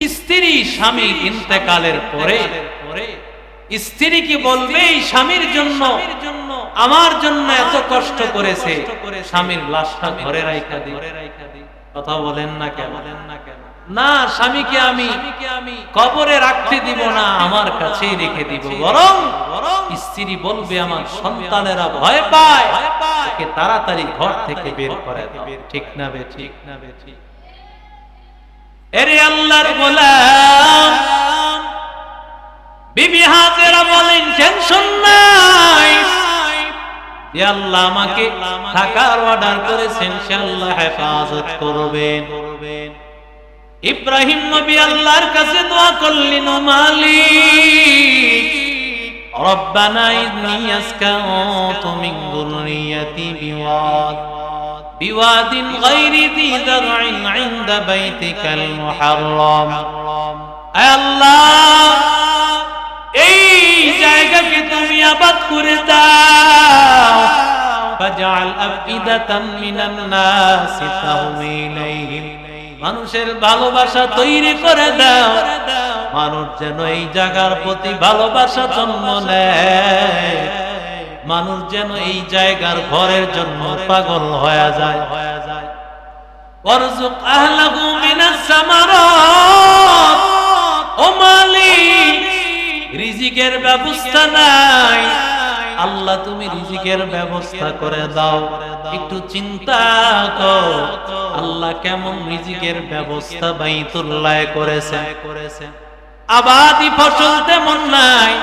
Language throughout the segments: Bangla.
স্ত্রী স্বামী ইন্তেকালের পরে স্ত্রী কি বলবে এই স্বামীর জন্য আমার জন্য এত কষ্ট করেছে, স্বামীর লাশটা ঘরে রাইখা দিই। কথা বলেন না কেন? না, স্বামীকে আমি কবরে রাখতে দিব না, আমার কাছেই রেখে দিব। বরং স্ত্রী বলবে আমার সন্তানেরা ভয় পায়, ওকে তাড়াতাড়ি ঘর থেকে বের করে দাও। ঠিক না বে ঠিক? এরে আল্লাহর গোলাম, বিবি হাজেরা বলেন টেনশন নাই, যে আল্লাহ আমাকে থাকার অর্ডার করেছেন সে আল্লাহ হেফাজত করবেন। ইব্রাহিম নবী আল্লাহর কাছে দোয়া করলেন, মালিক রব্বানা ইন্নী আসকানতু মিন যুররিয়্যাতি বিওয়াদিন গায়রি যী যার'ইন ইনদা বাইতিকাল মুহাররাম। আয় আল্লাহ, এই জায়গাকে তুমি আবাদ করে দাও, ফাজআল আফইদাতাম মিনান নাসি তাহওয়ি ইলাইহিম, মানুষের ভালোবাসা তৈরি করে দাও, মানুষ যেন এই জায়গার প্রতি ভালোবাসা জন্ম নেয়, মানুষ যেন এই জায়গার ঘরের জন্য পাগল হয়ে যায়। ওয়ারযুক আহলাহু মিনাস সামারাত, ও মালিক রিজিকের ব্যবস্থা নাই, আল্লাহ তুমি রিজিকের ব্যবস্থা করে দাও। একটু চিন্তা কর আল্লাহ কেমন রিজিকের ব্যবস্থা বাইতুল্লাহ করেছে। আবাদি ফসল তেমন নাই,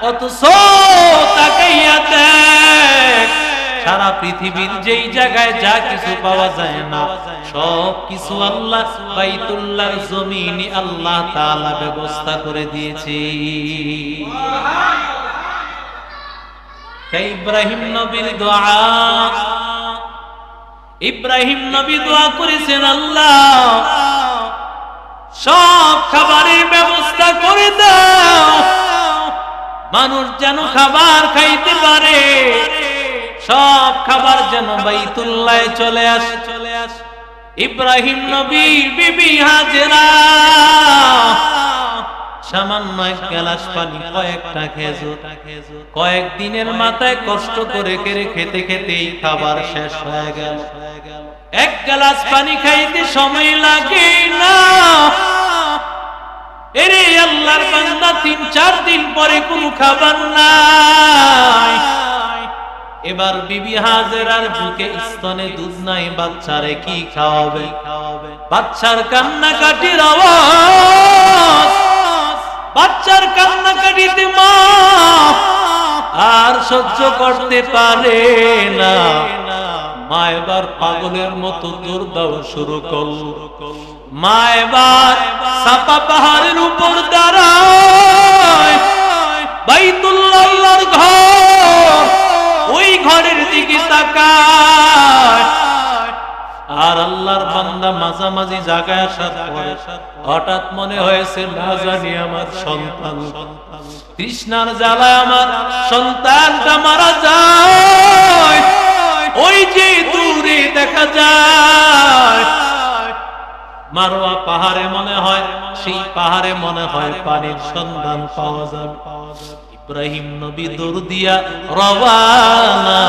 অথচ তাকাইয়া দেখ সারা পৃথিবীর যেই জায়গায় যা কিছু পাওয়া যায় না, সব কিছু আল্লাহ বাইতুল্লাহর জমিনে আল্লাহ তাআলা ব্যবস্থা করে দিয়েছে। ইব্রাহিম নবীর দোয়া, ইব্রাহিম নবী দোয়া করেছেন, আল্লাহ সব খাবারের ব্যবস্থা করে দাও, মানুষ যেন খাবার খাইতে পারে, সব খাবার যেন বাইতুল্লাহে চলে আসে। ইব্রাহিম নবীর বিবি হাজেরা সামান্য এক গ্লাস পানি, কয়েকটা খেজুর, কয়েকদিনের মাথায় কষ্ট করে খেতে খেতেই খাবার শেষ হয়ে গেল। এক গ্লাস পানি খাইতে সময় লাগে না। এরে আল্লাহর বান্দা, ৩-৪ দিন পরে কোনো খাবার নাই। এবার বিবি হাজেরার বুকে স্তনে দুধ নাই, বাচ্চারে কি খাওয়াবে? বাচ্চার কান্নাকাটির আওয়াজ, বাচ্চার কান্নাকাটিতে মা আর সহ্য করতে পারে না। মা এবার পাগলের মতো দৌড় দেওয়া শুরু করল। মা এবার সাফা পাহাড়ের উপর দাঁড়ায়, বাইতুল্লাহর ঘর, ওই ঘরের দিকে তাকায়। আর আল্লাহর বান্দা মাঝামাঝি জায়গায় আসার পরে হঠাৎ মনে হয়েছে, না জানি আমার সন্তান, তৃষ্ণার জ্বালায় আমার সন্তানটা মারা যায়। ওই যে দূরে দেখা যায় মারোয়া পাহাড়ে, মনে হয় সেই পাহাড়ে মনে হয় পানির সন্ধান পাওয়া যাবে। ইব্রাহিম নবী দৌড় দিয়া রওয়ানা।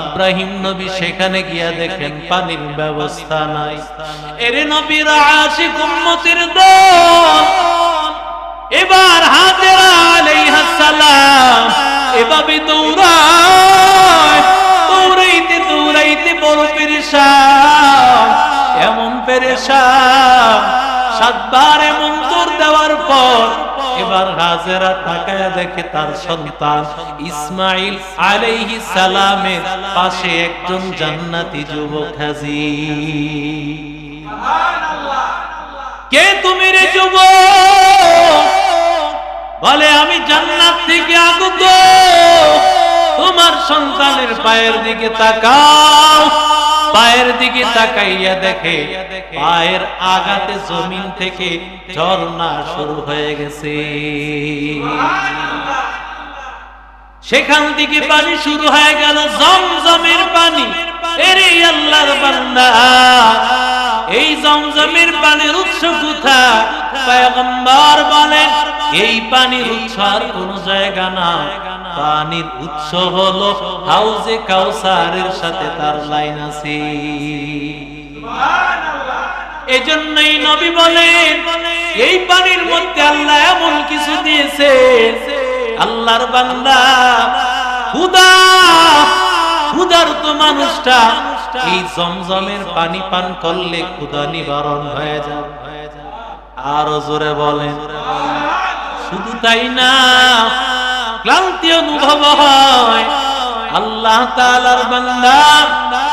ইব্রাহিম নবী সেখানে গিয়া দেখেন পানির ব্যবস্থা নাই। এরে নবীর আশিক উম্মতের দল, এবার হাজেরা আলাইহিস সালাম এভাবে দৌড়ায়, দৌড়াইতে বড় পেরেশান, এমন পেরেশান 7 বার এমন দৌড় দেওয়ার পর এবার হাজেরা তাকায়া দেখে তার সন্তান ইসমাইল আলাইহিস সালামের পাশে একজন জান্নাতি যুবক হাজির। সুবহানাল্লাহ। কে তুমি রে যুবক? বলে আমি জান্নাত থেকে আগত। তোমার সন্তানের পায়ের দিকে তাকাও। পায়ের দিকে তাকাইয়া দেখে পায়ের আগাতে জমিন থেকে ঝর্ণা শুরু হয়ে গেছে। সেখান থেকে পানি শুরু হয়ে গেল, জমজমের পানি। এরে আল্লাহর বান্দা, এই জমজমের পানির উৎস কোথায়? পয়গম্বর বলেন এই পানির উৎস আর কোন জায়গা না, পানির উৎস হলো হাউজে কাউসারের সাথে তার লাইন আছে। এজন্যই নবী বলেন এই পানির মধ্যে আল্লাহ এমন কিছু দিয়েছে, আল্লাহর বান্দা ক্ষুধার্ত মানুষটা এই জমজমের পানি পান করলে ক্ষুধা নিবারণ হয়ে যায়। আরো জোরে বলেন। শুধু তাই না, ক্লান্তি অনুভব হয়। আল্লাহ তাআলার বান্দা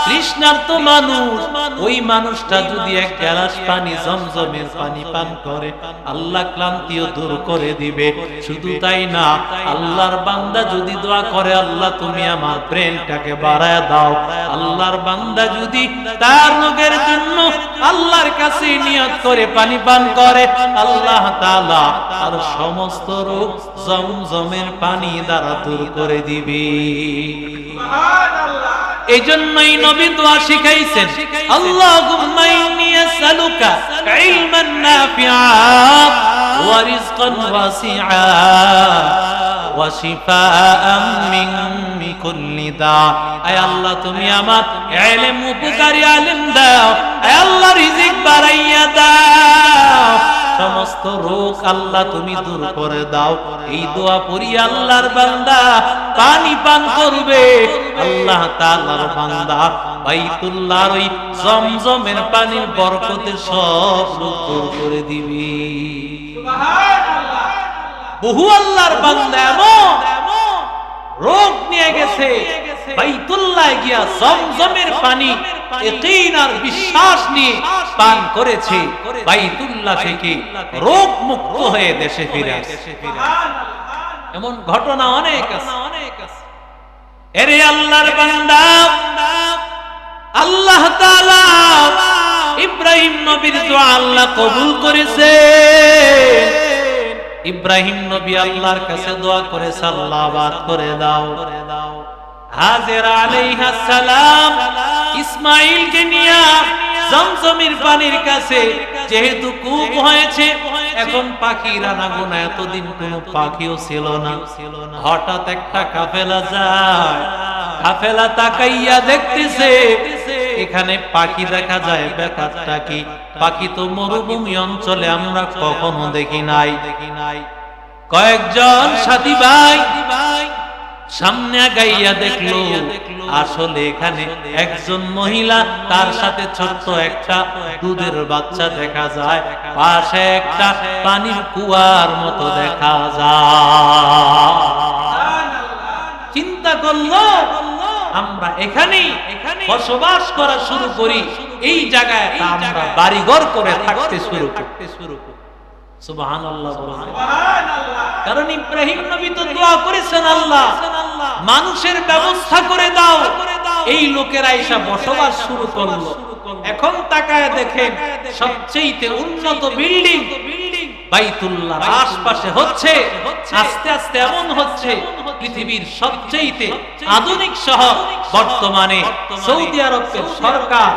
তৃষ্ণার্ত মানুষ, ওই মানুষটা যদি এক গ্লাস পানি জমজমের পানি পান করে আল্লাহ ক্লান্তিও দূর করে দিবে। শুধু তাই না, আল্লাহর বান্দা যদি দোয়া করে আল্লাহ তুমি আমার ব্রেনটাকে বাড়ায় দাও, আল্লাহর বান্দা যদি তার রোগের জন্য আল্লাহর কাছে নিয়ত করে পানি পান করে আল্লাহ তাআলা তার সমস্ত রোগ জমজমের পানি দ্বারা দূর করে দিবে। এজন্যই নবী দোয়া শিখাইছেন, আল্লাহুম্মা ইন্নী আসআলুকা ইলমান নাফিআ ওয়া রিজকান ওয়াসিআ ওয়া শিফাআন মিন কুল্লি দা। আয় আল্লাহ তুমি আমার ইলম উপকারী আলেম দাও, আয় আল্লাহ রিজিক বাড়াইয়া দাও, সমস্ত রোগ আল্লাহ তুমি দূর করে দাও। এই দোয়া পড়ি আল্লাহর বান্দা পানি পান করবে, আল্লাহ তাআলার বান্দা বাইতুল্লাহর ওই জমজমের পানির বরকতে সব রোগ দূর করে দিবে। সুবহানাল্লাহ। বহু আল্লাহর বান্দা এমন রোগ নিয়ে গেছে, বাইতুল্লাহ গিয়া জমজমের পানি ইয়াকিন আর বিশ্বাস নিয়ে পান করেছে, বাইতুল্লাহ থেকে রোগ মুক্ত হয়ে দেশে ফিরে আসে। সুবহানাল্লাহ। এমন ঘটনা অনেক আছে। এরে আল্লাহর বান্দা, আল্লাহ তাআলা ইব্রাহিম নবীর দোয়া আল্লাহ কবুল করেছে। ইব্রাহিম নবী আল্লাহর কাছে দোয়া করেছে, আল্লাহ আবাদ করে দাও। হাজেরা আলাইহিস সালাম ইসমাঈলকে নিয়ে জমজমের পানির কাছে, যেহেতু কূপ হয়েছে এখন পাখির আনাগোনা, এতদিন কোনো পাখিও ছিল না। হঠাৎ একটা কাফেলা যায়, কাফেলা তাকাইয়া দেখতেছে এখানে পাখি দেখা যায়। ব্যাপারটা কি? পাখি তো মরুভূমি অঞ্চলে আমরা কখনো দেখি নাই। কয়েকজন সাথী ভাই সামনে গাইয়া দেখলো, আসলে এখানে একজন মহিলা, তার সাথে ছোট্ট একটা দুধের বাচ্চা দেখা যায়, পাশে একটা পানির কুয়ার মতো দেখা যায়। চিন্তা করলো আমরা এখানেই বসবাস করা শুরু করি, এই জায়গায় আমরা বাড়িঘর করে থাকতে শুরু করি। সুবহানাল্লাহ। কারণ ইব্রাহিম নবী তো দোয়া করেছেন, আল্লাহ মানুষের ব্যবস্থা করে দাও। এই লোকেরা এসে বসবাস শুরু করলো। এখন তাকায় দেখেন সবচেয়ে উন্নত বিল্ডিং বাইতুল্লাহর আশপাশে হচ্ছে। আস্তে আস্তে এমন হচ্ছে পৃথিবীর সবচেয়ে আধুনিক শহর বর্তমানে সৌদি আরবের সরকার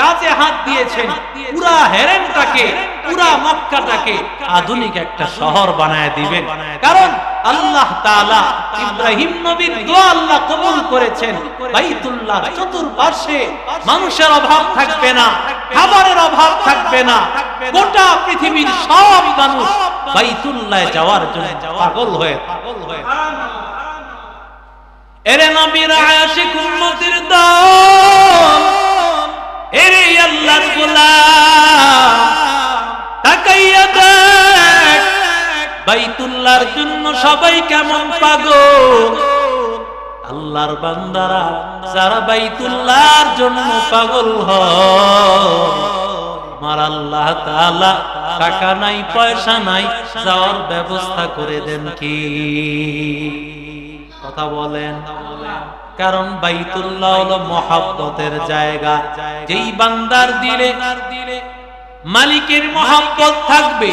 কাজে হাত দিয়েছেন, পুরা হেরেমটাকে, পুরা মক্কাটাকে আধুনিক একটা শহর বানায় দিবেন। কারণ আল্লাহ তাআলা ইব্রাহিম নবীর দোয়া আল্লাহ কবুল করেছেন। বাইতুল্লাহর চতুর্পাশে মানুষের অভাব থাকবে না, খাবারের অভাব থাকবে না। গোটা পৃথিবীর সব মানুষ বাইতুল্লাহ যাওয়ার জন্য পাগল হয়ে। এরে নবীর আশিক উম্মতের দল, এরে আল্লাহর গোলাম, তাকাইয়া দেখ বাইতুল্লাহর জন্য সবাই কেমন পাগল। আল্লাহর বান্দারা যারা বাইতুল্লাহর জন্য পাগল হয়, আমার আল্লাহ তাআলা টাকা নাই পয়সা নাই, যাওয়ার ব্যবস্থা করে দেন কি? কথা বলেন। কারণ বাইতুল্লাহ হলো মহব্বতের জায়গা। যেই বান্দার দিলে মালিকের মহব্বত থাকবে,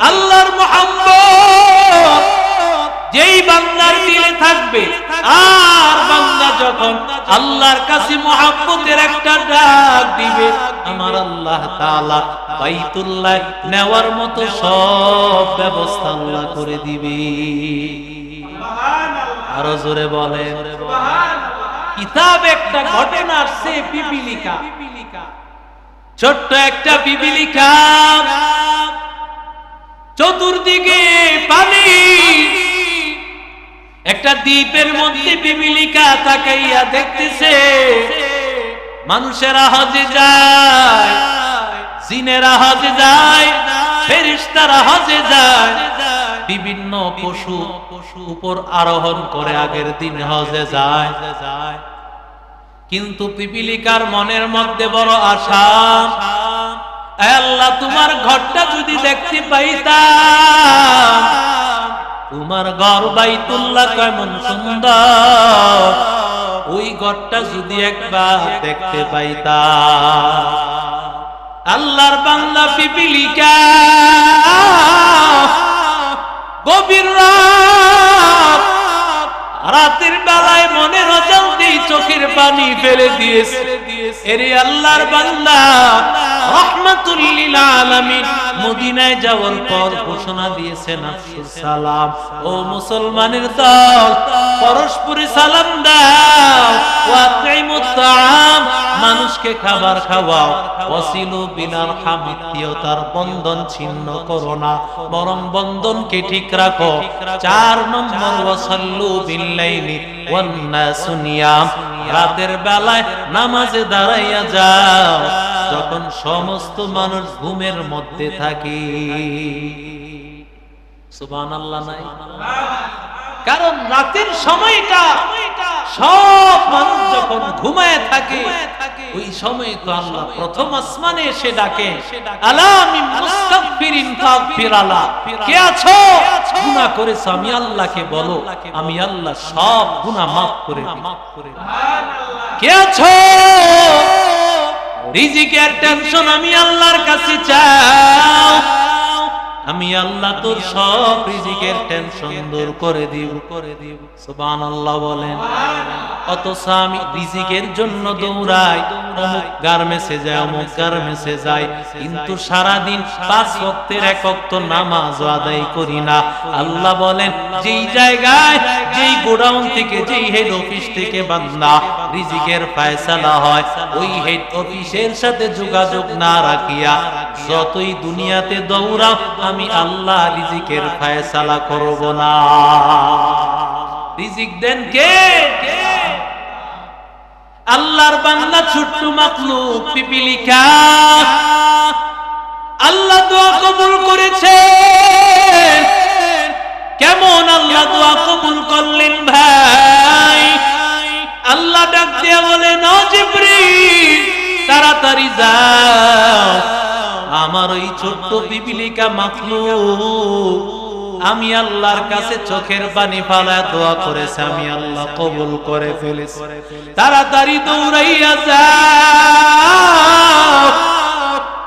আল্লাহর মহব্বত, যেই বান্দার দিলে থাকবে, আর বান্দা যখন আল্লাহর কাছে মহব্বতের একটা ডাক দিবে, আমার আল্লাহ তাআলা বাইতুল্লাহ নেওয়ার মতো সব ব্যবস্থা আল্লাহ করে দিবে। আরো জোরে বলে কিতাব একটা ঘটনা আসছে, পিপিলিকা, ছোট্ট একটা পিপিলিকা, চতুর্দিকে পানি, একটা দ্বীপের মধ্যে পিপিলিকা তাকাইয়া দেখতেছে মানুষেরা হজে যায়, জিনেরা হজে যায়, ফেরেশতারা হজে যায়, বিভিন্ন পশু উপর আরোহণ করে আগের দিন হজে যায়। কিন্তু পিপিলিকার মনের মধ্যে বড় আশা, আল্লাহ তোমার ঘরটা যদি দেখতে পাইতাম, তোমার ঘর বাইতুল্লাহ কেমন সুন্দর, ওই ঘরটা যদি একবার দেখতে পাইতাম। আল্লাহর বান্দা পিপিলিকা গভীর রাত, রাতের বেলায় মনের অজান্তেই চোখের পানি ফেলে দিয়েছে। এরে আল্লাহর বান্দা রাহমাতুল লিল আলামিন মদিনায় যাওয়ার পর ঘোষণা দিয়েছেন আফসুস সালাম, ও মুসলমানের দল পরস্পরে সালাম দাও, ওয়াতিমুত তাআম মানুষকে খাবার খাওয়াও, ওয়াসিলু বিল আরহাম আত্মীয়তার বন্ধন ছিন্ন করো না, বরং বন্ধনকে ঠিক রাখো। 4 নম্বর ওয়াসাল্লু বিল লাইলি ওয়ান নাসু নিয়াম, রাতের বেলায় নামাজে দাঁড়াইয়া যাও যখন সমস্ত মানুষ ঘুমের মধ্যে থাকে। সুবহানাল্লাহ নাই? কারণ রাতের সময়টা সব মানুষ যখন ঘুমায় থাকে, ওই সময় তো আল্লাহ প্রথম আসমানে এসে ডাকে, আলা মিন মুস্তাগফিরিন ফাগফির আলা, কে আছো গুনাহ করেছো আমি আল্লাহকে বলো, আমি আল্লাহ সব গুনাহ maaf করে দিই। কে আছো রিজিকের টেনশন আমি আল্লাহর কাছে চাও, আমি আল্লাহ তোর সব রিজিকের টেনশন দূর করে দিব। সুবহানাল্লাহ বলেন। অথচ আমি রিজিকের জন্য দৌড়াই, অমুক গার্মেন্টসে যাই, অমুক গার্মেন্টসে যাই, কিন্তু সারাদিন 5 ওয়াক্তের 1 ওয়াক্ত নামাজ আদায় করি না। আল্লাহ বলেন যেই জায়গায়, যেই গোডাউন থেকে, যেই হেড অফিস থেকে বান্দা রিজিকের ফয়সালা হয়, ওই হেড অফিসের সাথে যোগাযোগ না রাখিয়া যতই দুনিয়াতে দৌড়াও, আমি আল্লাহ রিজিকের ফয়সালা করব না। রিজিক দেন কে? আল্লাহর বান্দা ছোট্ট মাখলুক পিপিলিকা। আল্লাহ দোয়া কবুল করেছে। কেমন আল্লাহ দোয়া কবুল করলেন ভাই? আল্লাহ ডাক দিয়ে বলেন, ও জিবরিল তাড়াতাড়ি যাও, আমার ওই ছোট্ট পিপিলিকা মাখলুক আমি আল্লাহর কাছে চোখের পানি ফালায় দোয়া করেছে, আমি আল্লাহ কবুল করে ফেলেছি। তাড়াতাড়ি দৌড়াইয়া যাও,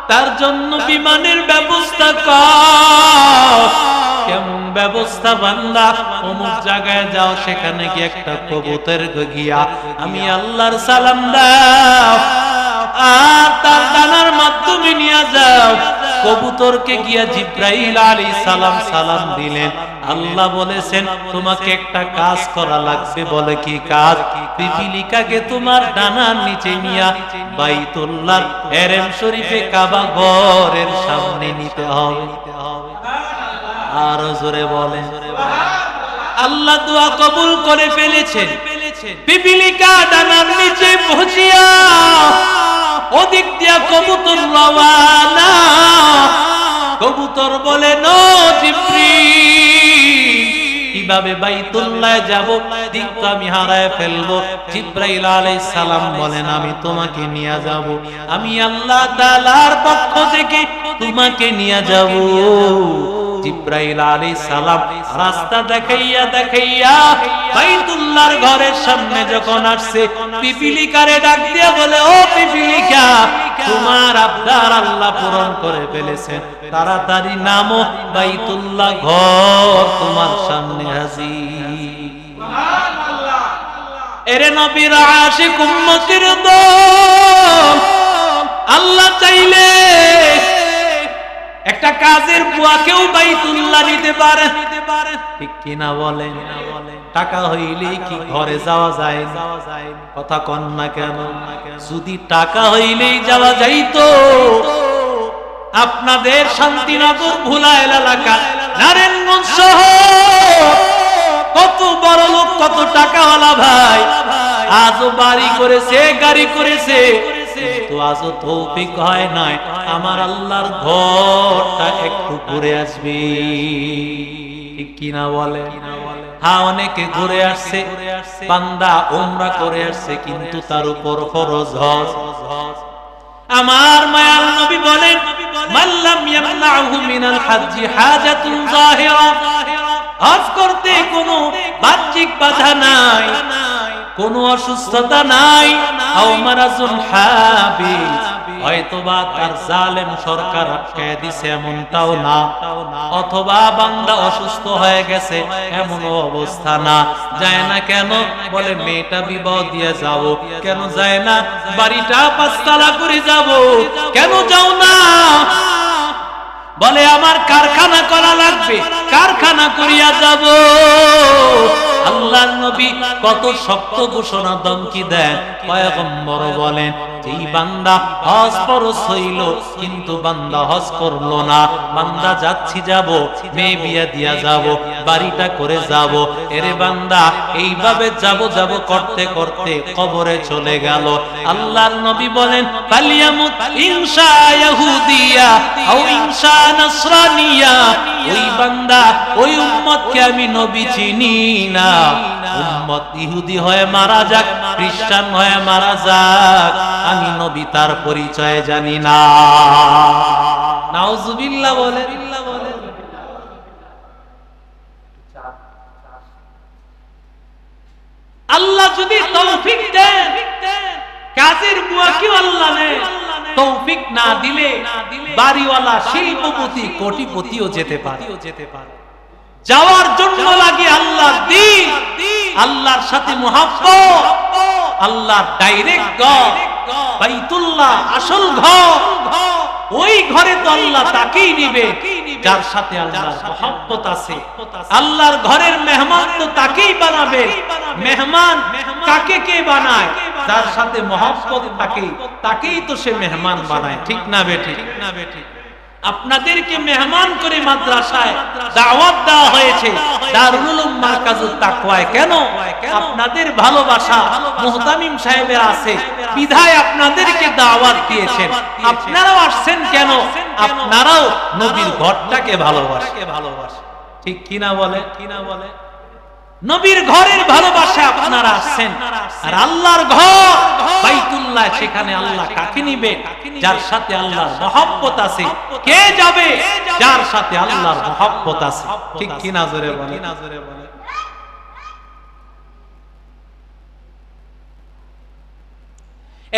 তার জন্য বিমানের ব্যবস্থা কর। কেমন ব্যবস্থা বান্দা? অমুক জায়গায় যাও, সেখানে গিয়ে একটা কবুতর গিয়া আমি আল্লাহর সালাম দাও, আর তার ডানার মাধ্যমে নিয়ে যাও। কবুতরকে গিয়া জিব্রাইল আলাইহিস সালাম সালাম দিলেন। আল্লাহ বলেছেন তোমাকে একটা কাজ করা লাগবে। বলে কি কাজ? পিপিলিকাকে তোমার ডানার নিচে নিয়া বাইতুল্লাহর হেরেম শরীফে কাবা ঘরের সামনে নিতে হবে। আর জোরে বলেন। আল্লাহ দোয়া কবুল করে ফেলেছেন। পিপিলিকা ডানার নিচে পৌঁছিয়া ওদিক দিয়া কবুতর রওয়ানা। কবুতর বলে, নো জিবরিল, কিভাবে বাইতুল্লাহ যাব? দিক তো আমি হারায় ফেলবো। জিবরাইল আলাইহিস সালাম বলেন, আমি তোমাকে নিয়ে যাব, আমি আল্লাহ তাআলার পক্ষ থেকে তোমাকে নিয়ে যাব। জিব্রাইল আলাইহিস সালাম রাস্তা দেখাইয়া দেখাইয়া বাইতুল্লাহর ঘরের সামনে যখন আসছে, পিপিলিকারে ডাক দিয়ে বলে, ও পিপিলিকা, তোমার আবদার আল্লাহ পূরণ করে ফেলেছেন, তাড়াতাড়ি নামো, বাইতুল্লাহ ঘর তোমার সামনে হাজির। সুবহানাল্লাহ। এরে নবীর আশিক উম্মতের দল, আল্লাহ চাইলে একটা কাজের বুয়াকেও বাইতুল্লাহ নিতে পারে, ঠিক কিনা বলেন? টাকা হইলেই কি ঘরে যাওয়া যায়? কথা কন না কেন? যদি টাকা হইলেই যাওয়া যাইতো, আপনাদের শান্তিনগর ভুলাইল এলাকা, নারায়ণগঞ্জ শহর, কত বড় লোক, কত টাকাওয়ালা ভাই আজও বাড়ি করেছে, গাড়ি করেছে, কিন্তু আজও তৌফিক হয় নাই আমার আল্লাহর ঘরটা একটু ঘুরে আসবে, ঠিক কিনা বলে? হ্যাঁ, অনেকে ঘুরে আসছে, বান্দা উমরা করে আসছে, কিন্তু তার উপর ফরজ হজ। আমার মায়ার নবী বলেন, মাল্লাম ইয়ামনাহু মিনাল হাজ্জি হাজাতুন যাহিরা, হজ করতে কোনো বাহ্যিক বাধা নাই, কোনো অসুস্থতা নাই, আও মারাজুন হাবিস, হয়তোবা তার জালেম সরকার আটকায় দিছে এমনটাও না, অথবা বান্দা অসুস্থ হয়ে গেছে এমন অবস্থা না, যায় না কেন? বলে মেয়েটা বিবাহ দিয়ে যাব, কেন যায় না? বাড়িটা পাঁচতলা করে যাব, কেন যাও না? বলে আমার কারখানা করা লাগবে, কারখানা করিয়া যাব। আল্লাহর নবী কত শক্ত ঘোষণা দমকি দেন, পয়গম্বর বলেন, যেই বান্দা হজ ফরজ হইল কিন্তু বান্দা হজ করলো না, বান্দা যাচ্ছি যাব, মেয়ে বিয়া দিয়া যাব, বাড়িটা করে যাব, এরে বান্দা এইভাবে যাব যাব করতে করতে কবরে চলে গেল। আল্লাহর নবী বলেন, ফালিয়ামুত ইনশা ইহুদিয়া আও ইনশা নাসরানিয়া, ওই বান্দা, ওই উম্মতকে আমি নবী চিনি না, উম্মত ইহুদি হয়ে মারা যাক, খ্রিস্টান হয়ে মারা যাক, আমি নবী তার পরিচয় জানি না। নাউজুবিল্লাহ বলে। আল্লাহ যদি তৌফিক দেন, কাজের বুয়াকেও আল্লাহ নেন, তৌফিক না দিলে বাড়িওয়ালা, শিল্পপতি, কোটিপতিও যেতে পারে। যাওয়ার জন্য লাগে আল্লাহর দ্বীন, আল্লাহর সাথে মুহাব্বত, আল্লাহর ডাইরেক্ট ঘর বাইতুল্লাহ, আসল ঘর। ওই ঘরে তো আল্লাহ তাকেই নিবে যার সাথে আল্লাহর মুহাব্বত আছে। আল্লাহর ঘরের মেহমান তো তাকেই বানাবে। মেহমান কাকে কে বানায়? যার সাথে মুহাব্বত থাকে তাকেই তো সে মেহমান বানায়, ঠিক না বেঠিক? আপনাদেরকে মেহমান করে মাদ্রাসায় দাওয়াত দেওয়া হয়েছে, দারুল উলুম মারকাজুত তাকওয়ায়। কেন? আপনাদের ভালোবাসা মুহতামিম সাহেবের আছে বিধায় আপনাদেরকে দাওয়াত দিয়েছেন। আপনারাও আসছেন কেন? আপনারাও নবীর ঘরটাকে ভালোবাসেন, ঠিক কিনা বলে? নবীর ঘরের ভালোবাসা আপনারা আসছেন। আর আল্লাহর ঘর বাইতুল্লাহ, সেখানে আল্লাহ কাকে নিবে? যার সাথে আল্লাহর মহব্বত আছে। কে যাবে? যার সাথে আল্লাহর মহব্বত আছে, ঠিক কিনা? জোরে বলে।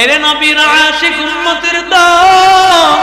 এরে নবীর আশিক উম্মতের দল,